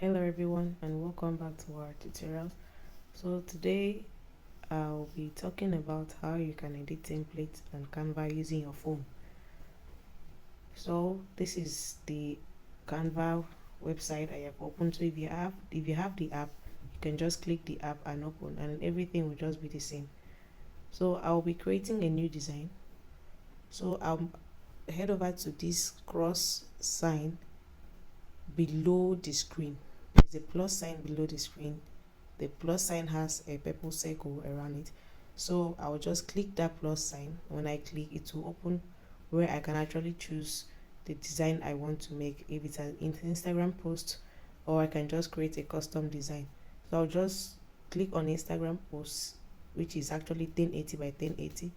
Hello everyone and welcome back to our tutorials. So today I'll be talking about how you can edit templates on Canva using your phone. So this is the Canva website I have opened. So if you have the app, you can just click the app and open and everything will just be the same. So I'll be creating a new design. So I'll head over to this cross sign below the screen. There's a plus sign below the screen. The plus sign has a purple circle around it, so I will just click that plus sign. When I click, it will open where I can actually choose the design I want to make, if it's an Instagram post, or I can just create a custom design. So I'll just click on Instagram post, which is actually 1080 by 1080.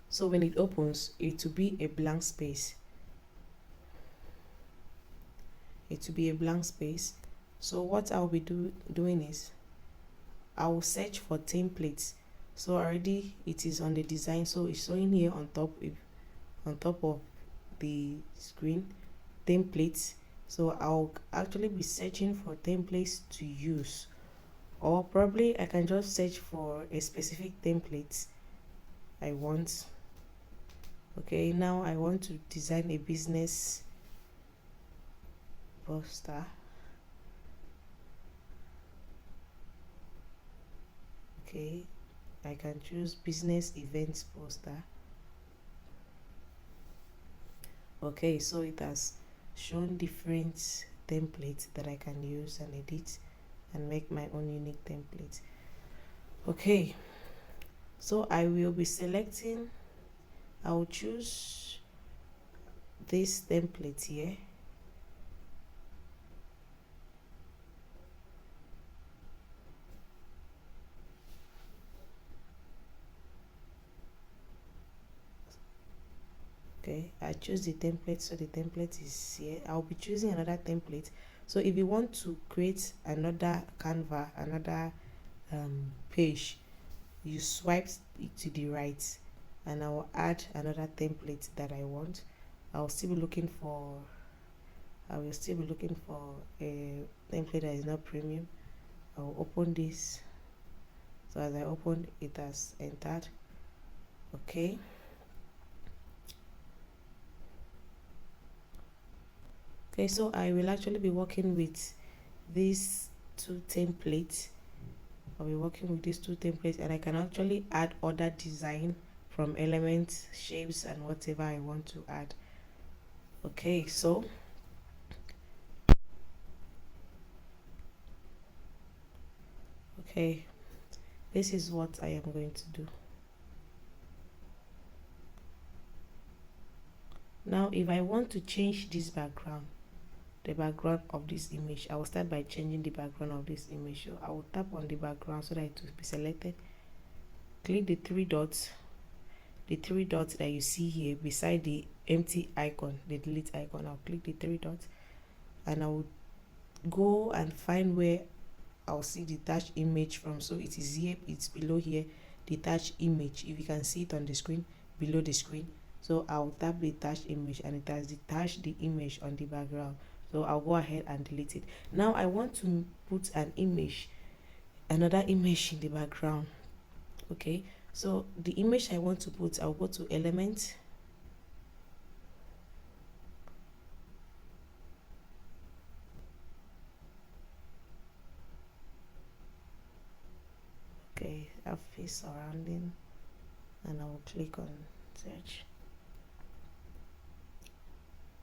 So when it opens, it will be a blank space. So what I'll be doing is I will search for templates. So already it is on the design, so it's showing here on top of the screen, templates. So I'll actually be searching for templates to use, or probably I can just search for a specific template I want. Okay, now I want to design a business poster. Okay, I can choose business events poster. Okay, so it has shown different templates that I can use and edit and make my own unique template. Okay, so I will be selecting, I'll choose this template here. Okay, I choose the template, so the template is here. I'll be choosing another template. So if you want to create another Canva, another page, you swipe it to the right and I will add another template that I want. I will still be looking for a template that is not premium. I will open this. So as I open, it has entered. Okay, so I will actually be working with these two templates. I'll be working with these two templates, and I can actually add other design from elements, shapes, and whatever I want to add. Okay, so this is what I am going to do. Now if I want to change this background, the background of this image, I will start by changing the background of this image. So I will tap on the background so that it will be selected. Click the three dots that you see here beside the empty icon, the delete icon. I'll click the three dots and I will go and find where I'll see the detached image from. So it is here, it's below here, detached image. If you can see it on the screen, below the screen. So I'll tap the attached image and it has detached the image on the background. So I'll go ahead and delete it. Now I want to put an image, another image in the background. Okay, so the image I want to put, I'll go to element, okay, office surrounding, and I will click on search.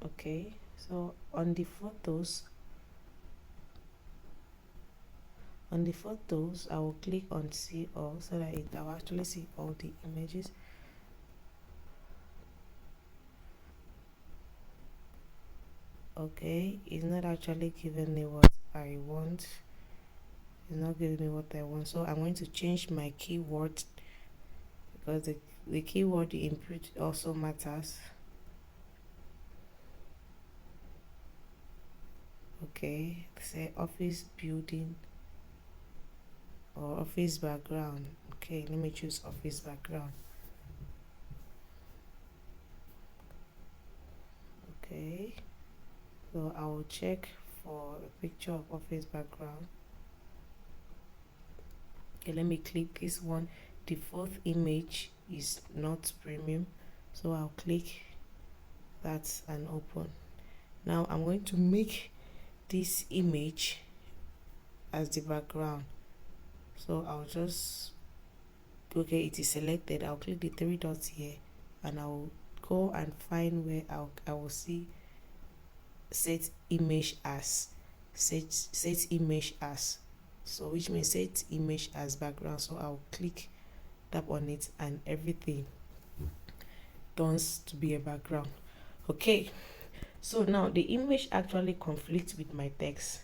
Okay, so on the photos, I will click on see all, so that I will actually see all the images. Okay, it's not actually giving me what I want. It's not giving me what I want, so I'm going to change my keyword, because the keyword input also matters. Okay, say office building or office background. Okay, let me choose office background. Okay, So I will check for a picture of office background. Okay, let me click this one. The fourth image is not premium, so I'll click that and open. Now I'm going to make this image as the background, so I'll just, okay, it is selected. I'll click the three dots here and I'll go and find where I will see set image as, set image as, so which means set image as background. So I'll click, tap on it, and everything turns to be a background. Okay, so now the image actually conflicts with my text.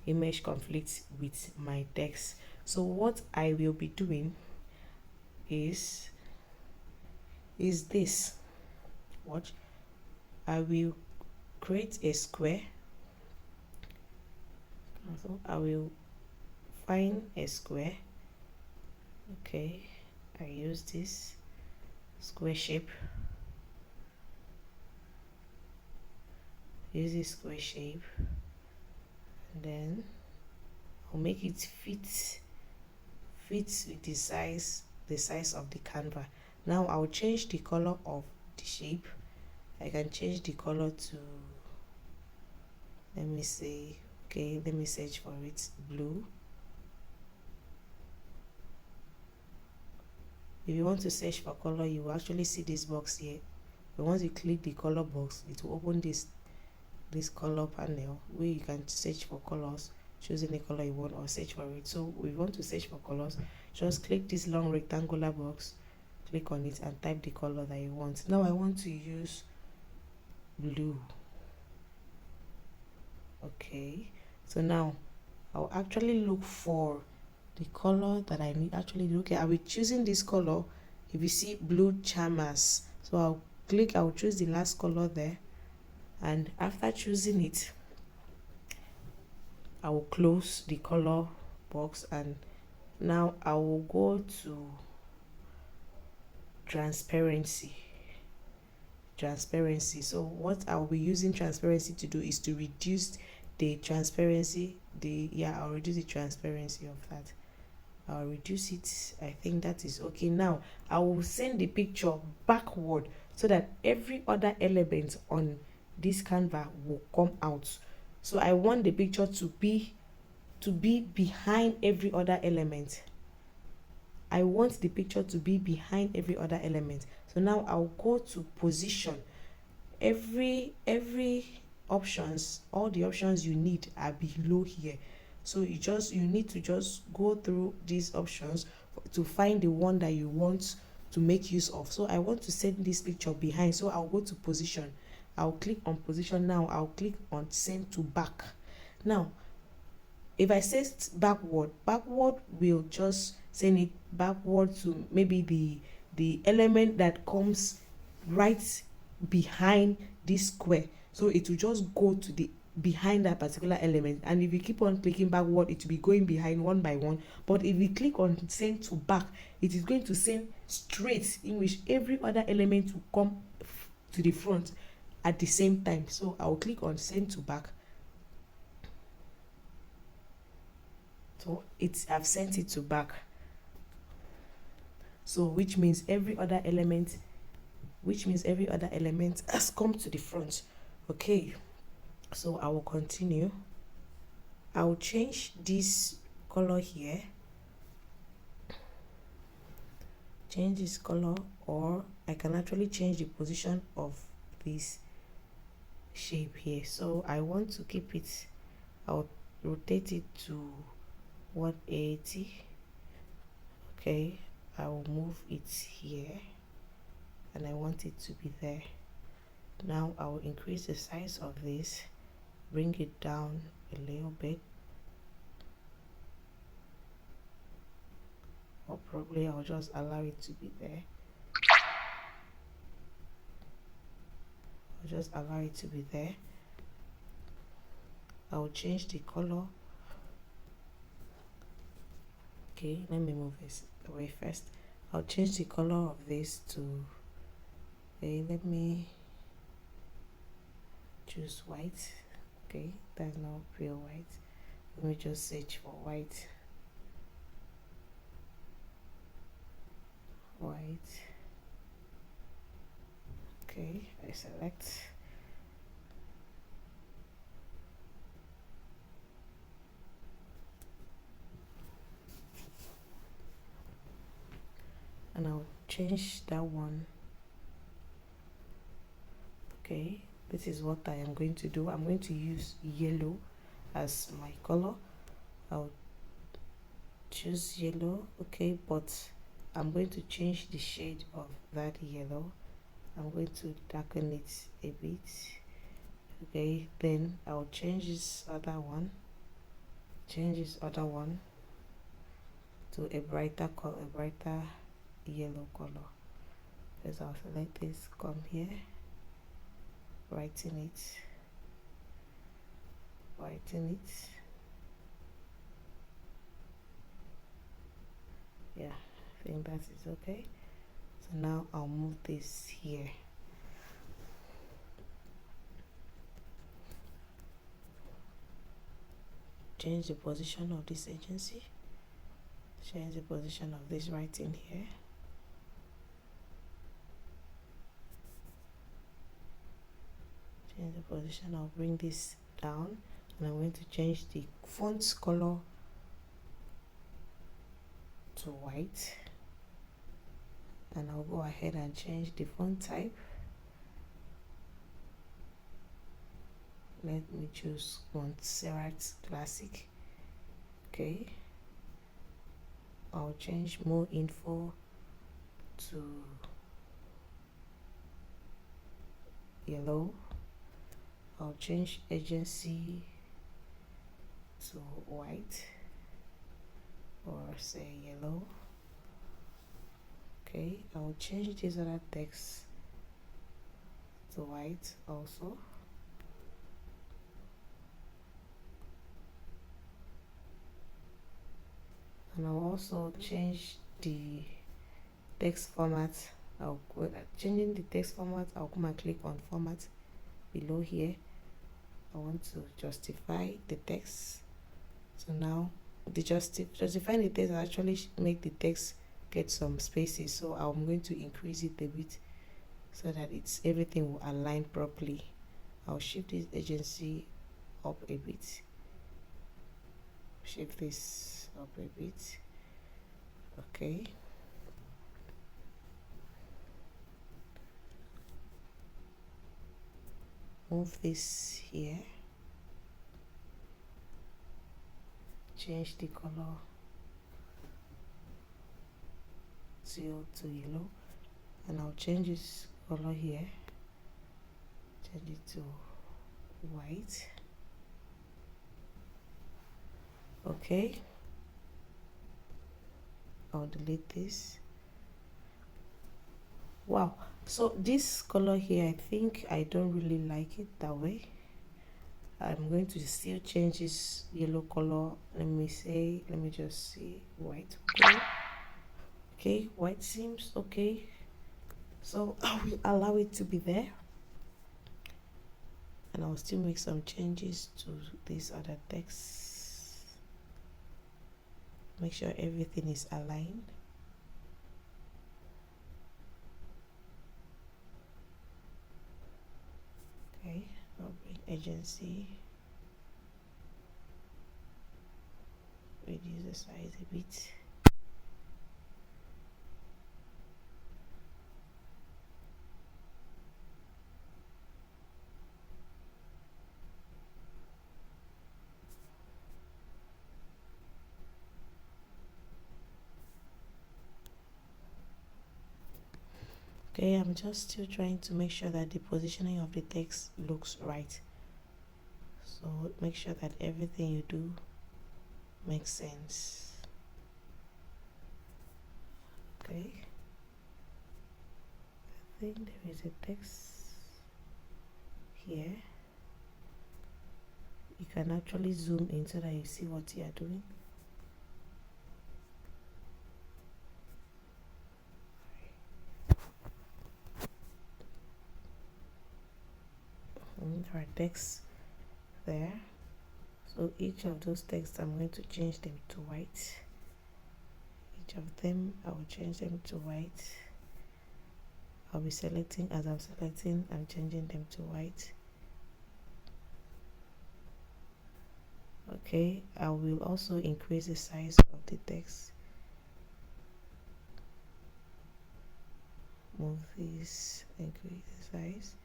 Image conflicts with my text. So what I will be doing is this. Watch. I will create a square. So I will find a square. Okay, I use this square shape. Use this square shape, and then I'll make it fit with the size of the Canva. Now I'll change the color of the shape. I can change the color to, let me say, okay, let me search for it, blue. If you want to search for color, you will actually see this box here. But once you click the color box, it will open this color panel where you can search for colors, choose any color you want or search for it. So we want to search for colors, just click this long rectangular box, click on it and type the color that you want. Now I want to use blue. Okay, so now I'll actually look for the color that I need. Actually, okay, I'll be choosing this color. If you see blue chamas, so I'll choose the last color there, and after choosing it, I will close the color box, and now I will go to transparency. So what I'll be using transparency to do is to reduce the transparency. I'll reduce the transparency of that. I'll reduce it. I think that is okay. Now I will send the picture backward so that every other element on this Canva will come out. So I want the picture to be behind every other element. I want the picture to be behind every other element. So now I'll go to position. Every options, all the options you need are below here. So you need to just go through these options to find the one that you want to make use of. So I want to send this picture behind, so I'll go to position. I'll click on position. Now I'll click on send to back. Now if I set backward will just send it backward to maybe the element that comes right behind this square. So it will just go to the behind that particular element, and if you keep on clicking backward, it will be going behind one by one. But if you click on send to back, it is going to send straight, in which every other element will come to the front at the same time. So I'll click on send to back. So I've sent it to back. So which means every other element has come to the front. Okay, so I will continue. I will change this color here, change this color, or I can actually change the position of this shape here. So I want to keep it, I'll rotate it to 180. Okay, I will move it here, and I want it to be there. Now I will increase the size of this, bring it down a little bit, or probably I'll just allow it to be there. I'll change the color. Okay, let me move this away first. I'll change the color of this to, okay, let me choose white. Okay, that's not pure white. Let me just search for white. Okay, I select. And I'll change that one. Okay, this is what I am going to do. I'm going to use yellow as my color. I'll choose yellow. Okay, but I'm going to change the shade of that yellow. I'm going to darken it a bit. Okay, then I'll change this other one to a brighter color, a brighter yellow color. So I'll select this, come here, brighten it. Yeah, I think that is okay. So now I'll move this here. Change the position of this agency. Change the position of this writing here. Change the position. I'll bring this down, and I'm going to change the font color to white, and I'll go ahead and change the font type. Let me choose Montserrat Classic. Okay, I'll change more info to yellow. I'll change agency to white, or say yellow. Okay, I'll change this other text to white also. And I'll also change the text format. Changing the text format, I'll come and click on format below here. I want to justify the text. So now the justifying the text will actually make the text get some spaces, so I'm going to increase it a bit so that everything will align properly. I'll shift this agency up a bit, shift this up a bit. Okay, move this here, change the color to yellow, and I'll change this color here, change it to white. Okay, I'll delete this. Wow, so this color here, I think I don't really like it that way. I'm going to still change this yellow color. Let me just see white. Okay, white seems okay, so I will allow it to be there, and I'll still make some changes to this other text. Make sure everything is aligned. Okay, I'll bring agency, reduce the size a bit. Okay, I'm just still trying to make sure that the positioning of the text looks right. So make sure that everything you do makes sense. Okay, I think there is a text here. You can actually zoom in so that you see what you are doing. Our text there. So each of those texts, I'm going to change them to white. Each of them, I will change them to white. I'll be selecting, as I'm selecting, I'm changing them to white. Okay, I will also increase the size of the text. Move this, increase the size.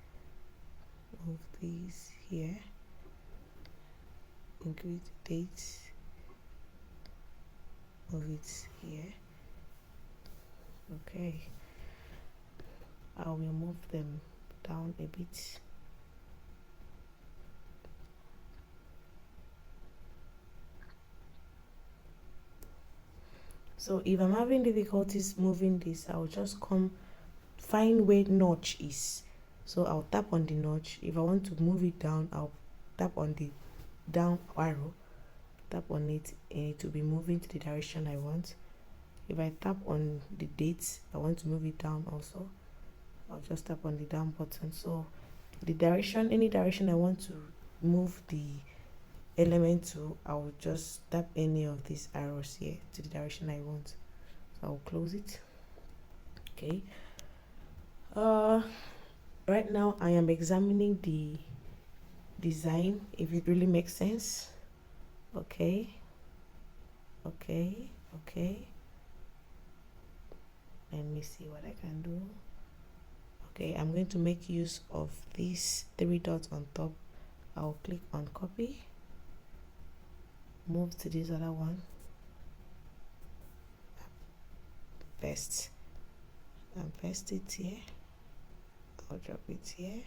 Move these here. Increase the date. Move it here. Okay. I will move them down a bit. So if I'm having difficulties moving this, I'll just find where notch is. So I'll tap on the notch. If I want to move it down, I'll tap on the down arrow, tap on it, and it will be moving to the direction I want. If I tap on the dates, I want to move it down also, I'll just tap on the down button. So the direction, any direction I want to move the element to, I'll just tap any of these arrows here to the direction I want. So I'll close it. Okay. Right now I am examining the design, if it really makes sense. Okay. Let me see what I can do. Okay, I'm going to make use of these 3 dots on top. I'll click on copy, move to this other one, paste, and paste it here. I'll drop it here.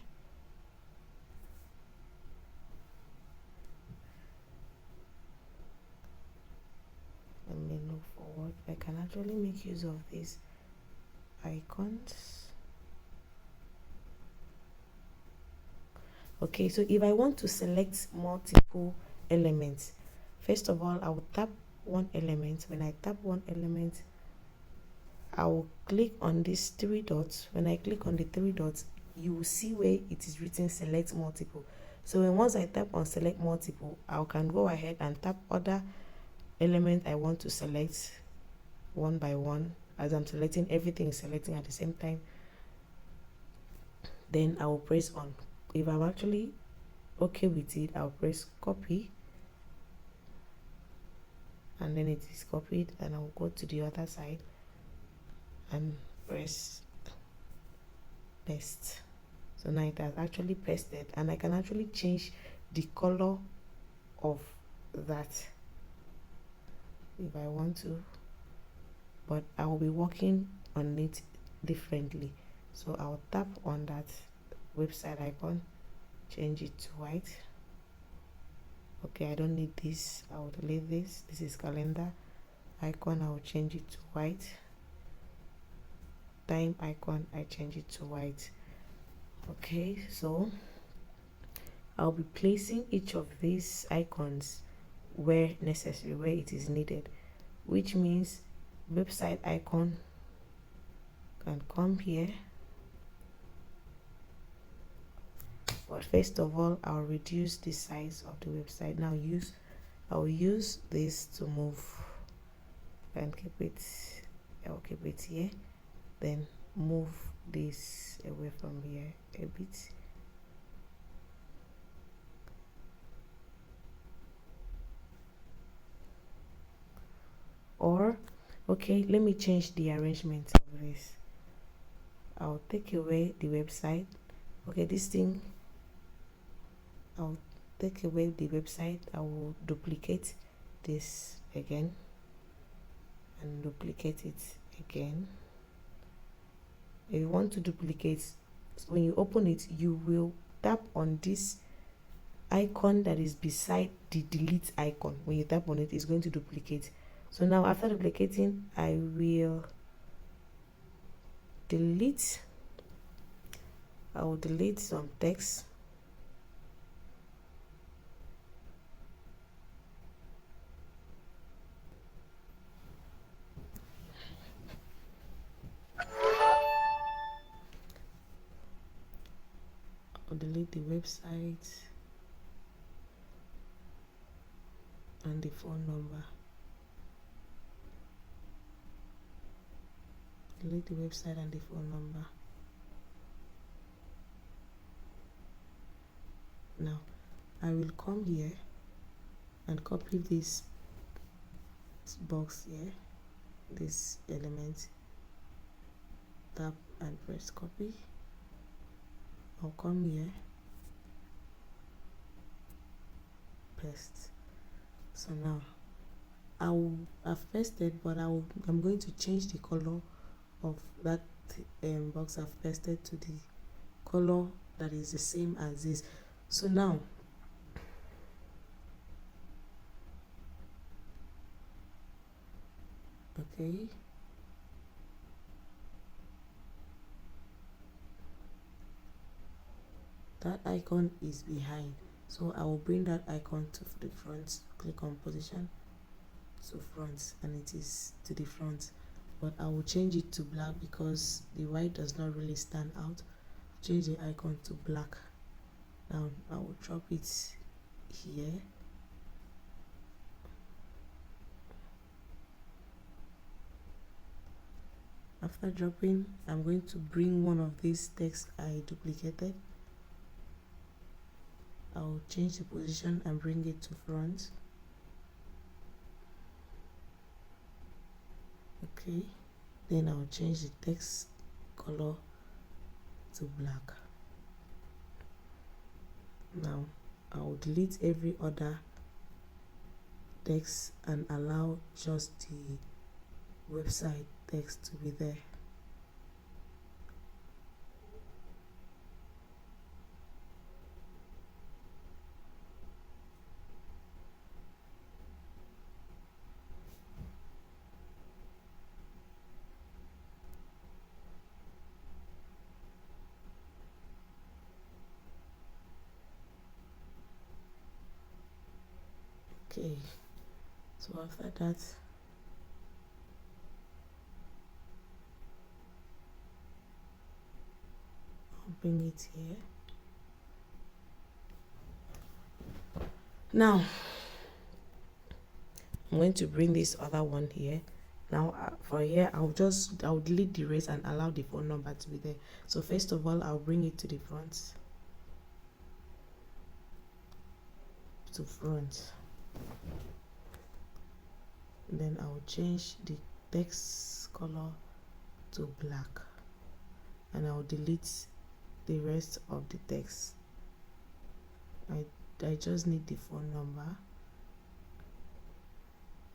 Let me look forward. I can actually make use of these icons. Okay, so if I want to select multiple elements, first of all, I will tap one element. When I tap one element, I will click on these 3 dots. When I click on the 3 dots, you will see where it is written select multiple. So once I tap on select multiple, I can go ahead and tap other element I want to select one by one. As I'm selecting, everything is selecting at the same time. Then I will press on. If I'm actually okay with it, I'll press copy, and then it is copied, and I'll go to the other side and press paste. So now it has actually pasted, and I can actually change the color of that if I want to, but I will be working on it differently. So I'll tap on that website icon, change it to white. Okay, I don't need this, I'll delete this. This is calendar icon, I'll change it to white. Time icon, I change it to white. Okay, so I'll be placing each of these icons where necessary, where it is needed, which means website icon can come here. But first of all, I'll reduce the size of the website. Now I'll use this to move and keep it. I'll keep it here. Then move this away from here a bit. Or, okay, let me change the arrangement of this. I'll take away the website. Okay, this thing, I'll take away the website. I will duplicate this again and duplicate it again. If you want to duplicate, when you open it, you will tap on this icon that is beside the delete icon. When you tap on it, it's going to duplicate. So now after duplicating, I will delete. I will delete some text. I'll delete the website. and the phone number. Delete the website and the phone number. Now I will come here and copy this box here, this element, tap and press copy. I'll come here, paste. So now I've pasted, but I'm going to change the color of that box I've pasted to the color that is the same as this. So now okay, that icon is behind, so I will bring that icon to the front. Click on position to front, and it is to the front, but I will change it to black because the white does not really stand out. Change the icon to black. Now I will drop it here. After dropping, I'm going to bring one of these text I duplicated. I'll change the position and bring it to front. Okay, then I'll change the text color to black. Now I'll delete every other text and allow just the website text to be there. Okay, so after that, I'll bring it here. Now I'm going to bring this other one here. Now for here, I'll delete the rest and allow the phone number to be there. So first of all, I'll bring it to the front. To front. Then I'll change the text color to black, and I'll delete the rest of the text. I just need the phone number.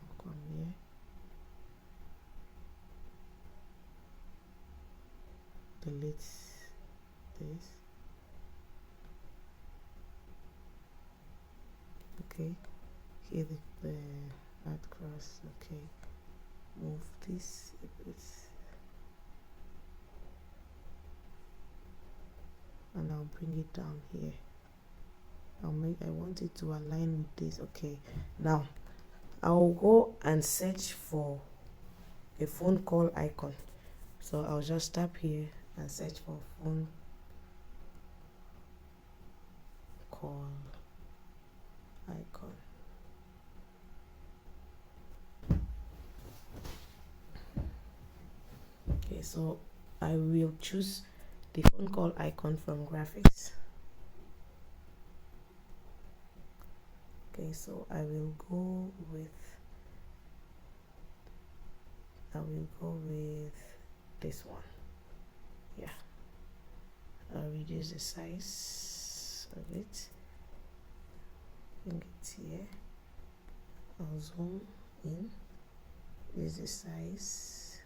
I'll come here, delete this. Okay, here the add cross. Okay, move this a bit, and I'll bring it down here. I want it to align with this. Okay, now I'll go and search for a phone call icon. So I'll just tap here and search for phone call icon. Okay, so I will choose the phone call icon from graphics. Okay, so I will go with this one. Yeah, I'll reduce the size of it. Bring it here. I'll zoom in. This is the size.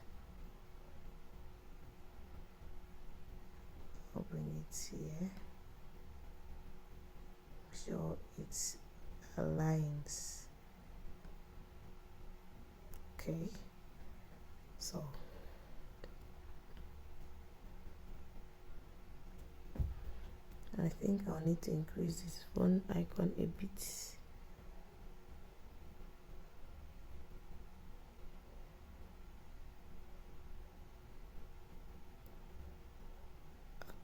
I'll bring it here. Sure it aligns. Okay, so I think I'll need to increase this phone icon a bit.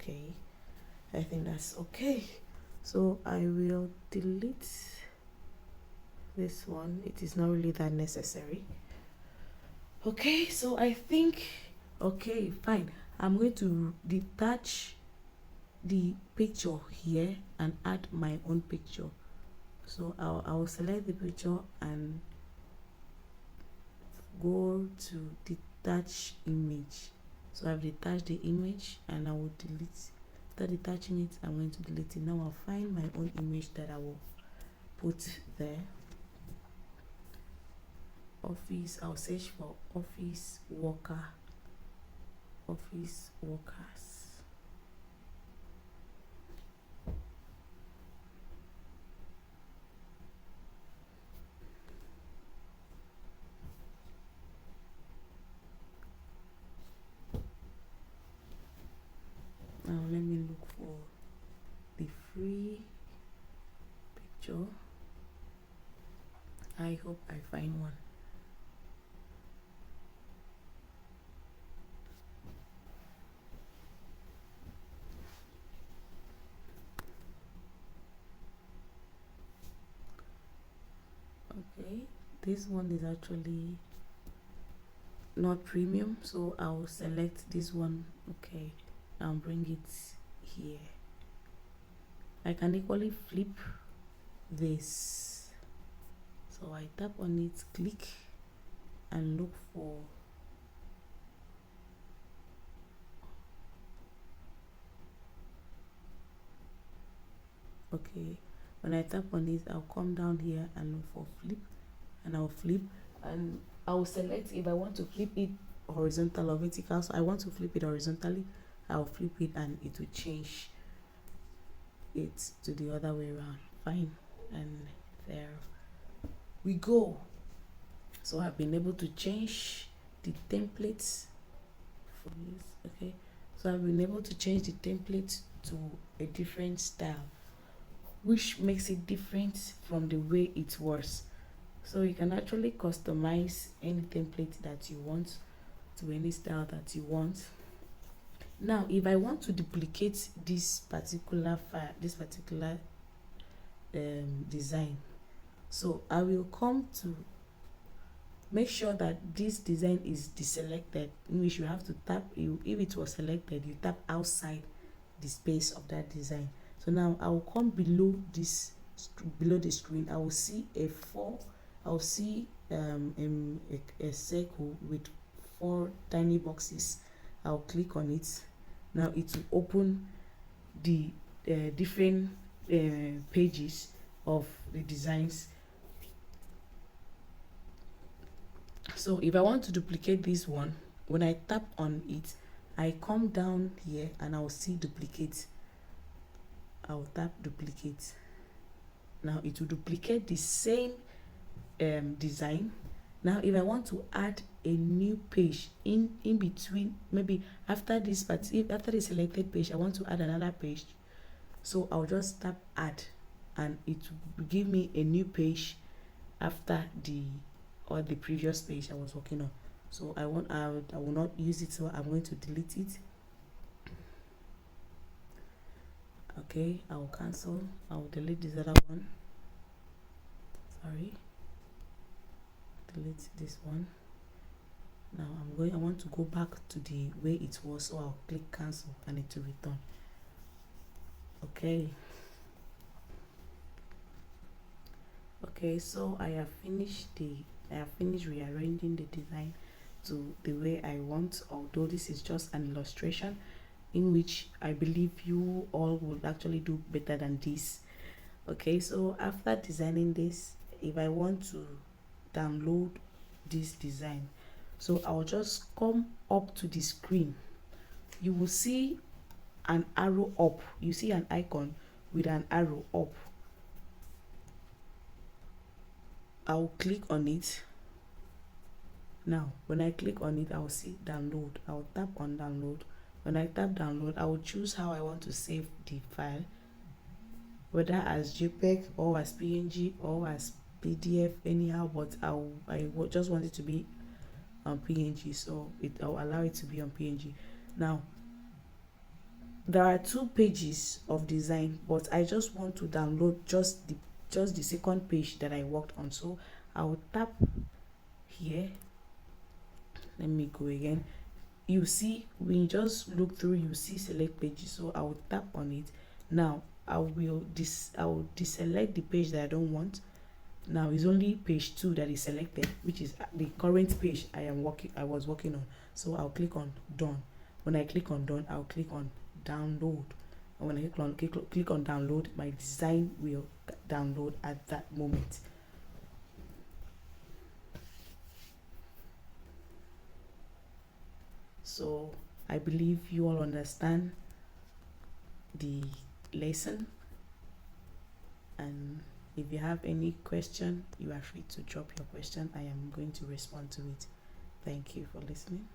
Okay, I think that's okay. So I will delete this one, it is not really that necessary. Okay, so I think, okay, fine, I'm going to detach the picture here and add my own picture. So I'll select the picture and go to detach image. So I've detached the image and I will delete. After detaching it, I'm going to delete it. Now I'll find my own image that I will put there. Office, I'll search for office worker, office workers. Now let me look for the free picture. I hope I find one. Okay, this one is actually not premium, so I'll select this one. Okay, and bring it here. I can equally flip this. So I tap on it, click, and look for okay. When I tap on it, I'll come down here and look for flip, and I'll flip, and I'll select if I want to flip it horizontal or vertical. So I want to flip it horizontally, I'll flip it and it will change it to the other way around. Fine, and there we go. So I've been able to change the templates for this. Okay, so I've been able to change the template to a different style, which makes it different from the way it was. So you can actually customize any template that you want to any style that you want. Now if I want to duplicate this particular file, this particular design, so I will come to make sure that this design is deselected, in which you have to tap, if it was selected, you tap outside the space of that design. So now I will come below this, below the screen, I will see I'll see a circle with 4 tiny boxes. I'll click on it. Now it will open the different pages of the designs. So if I want to duplicate this one, when I tap on it, I come down here and I'll see duplicate. I'll tap duplicate. Now it will duplicate the same design. Now if I want to add a new page in between, maybe after this, but if after the selected page I want to add another page, so I'll just tap add and it will give me a new page after the previous page I was working on. So I will not use it, so I'm going to delete it. Okay, I will cancel. I will delete this other one. Sorry, delete this one. Now I want to go back to the way it was, so I'll click cancel and it will return. Okay. Okay, so I have finished rearranging the design to the way I want, although this is just an illustration in which I believe you all would actually do better than this. Okay, so after designing this, if I want to download this design, so I'll just come up to the screen. You will see an arrow up. You see an icon with an arrow up. I'll click on it. Now when I click on it, I'll see download. I'll tap on download. When I tap download, I will choose how I want to save the file, whether as JPEG or as PNG or as PDF, anyhow, but I just want it to be on PNG, so I'll allow it to be on PNG. Now there are 2 pages of design, but I just want to download just just the second page that I worked on. So I'll tap here. Let me go again. You see, when you just look through, you see select pages. So I will tap on it. Now I will deselect the page that I don't want. Now it's only page 2 that is selected, which is the current page I was working on. So I'll click on done. When I click on done, I'll click on download. And when I click on download, my design will download at that moment. So I believe you all understand the lesson, and if you have any question, you are free to drop your question. I am going to respond to it. Thank you for listening.